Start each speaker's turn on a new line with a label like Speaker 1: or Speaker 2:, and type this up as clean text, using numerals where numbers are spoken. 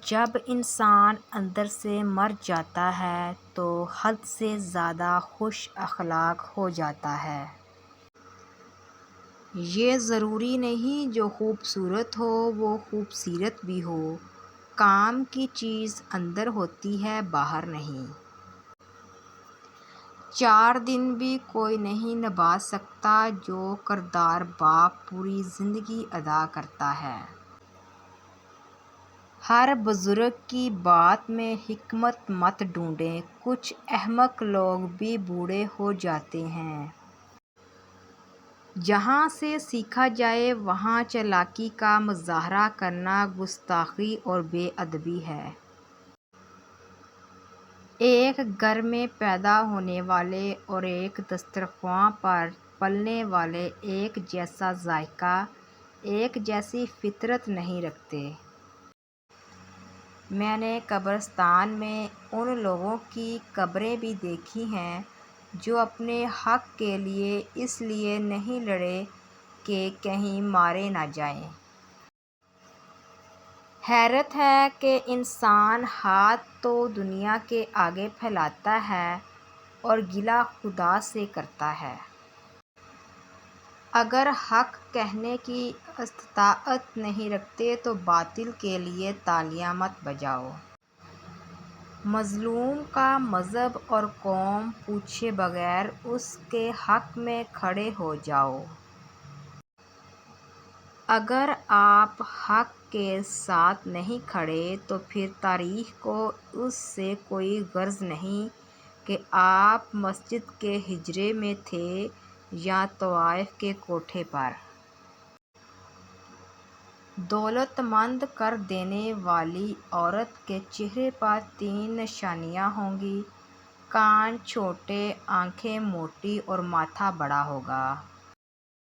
Speaker 1: جب انسان اندر سے مر جاتا ہے تو حد سے زیادہ خوش اخلاق ہو جاتا ہے۔ یہ ضروری نہیں جو خوبصورت ہو وہ خوبصیرت بھی ہو، کام کی چیز اندر ہوتی ہے باہر نہیں۔ 4 دن بھی کوئی نہیں نبھا سکتا جو کردار باپ پوری زندگی ادا کرتا ہے۔ ہر بزرگ کی بات میں حکمت مت ڈھونڈیں، کچھ احمق لوگ بھی بوڑھے ہو جاتے ہیں۔ جہاں سے سیکھا جائے وہاں چالاکی کا مظاہرہ کرنا گستاخی اور بے ادبی ہے۔ ایک گھر میں پیدا ہونے والے اور ایک دسترخواں پر پلنے والے ایک جیسا ذائقہ، ایک جیسی فطرت نہیں رکھتے۔ میں نے قبرستان میں ان لوگوں کی قبریں بھی دیکھی ہیں جو اپنے حق کے لیے اس لیے نہیں لڑے کہ کہیں مارے نہ جائیں۔ حیرت ہے کہ انسان ہاتھ تو دنیا کے آگے پھیلاتا ہے اور گلہ خدا سے کرتا ہے۔ اگر حق کہنے کی استطاعت نہیں رکھتے تو باطل کے لیے تالیاں مت بجاؤ۔ مظلوم کا مذہب اور قوم پوچھے بغیر اس کے حق میں کھڑے ہو جاؤ۔ اگر آپ حق کے ساتھ نہیں کھڑے تو پھر تاریخ کو اس سے کوئی غرض نہیں کہ آپ مسجد کے حجرے میں تھے یا طوائف کے کوٹھے پر۔ دولت مند کر دینے والی عورت کے چہرے پر 3 نشانیاں ہوں گی: کان چھوٹے، آنکھیں موٹی اور ماتھا بڑا ہوگا۔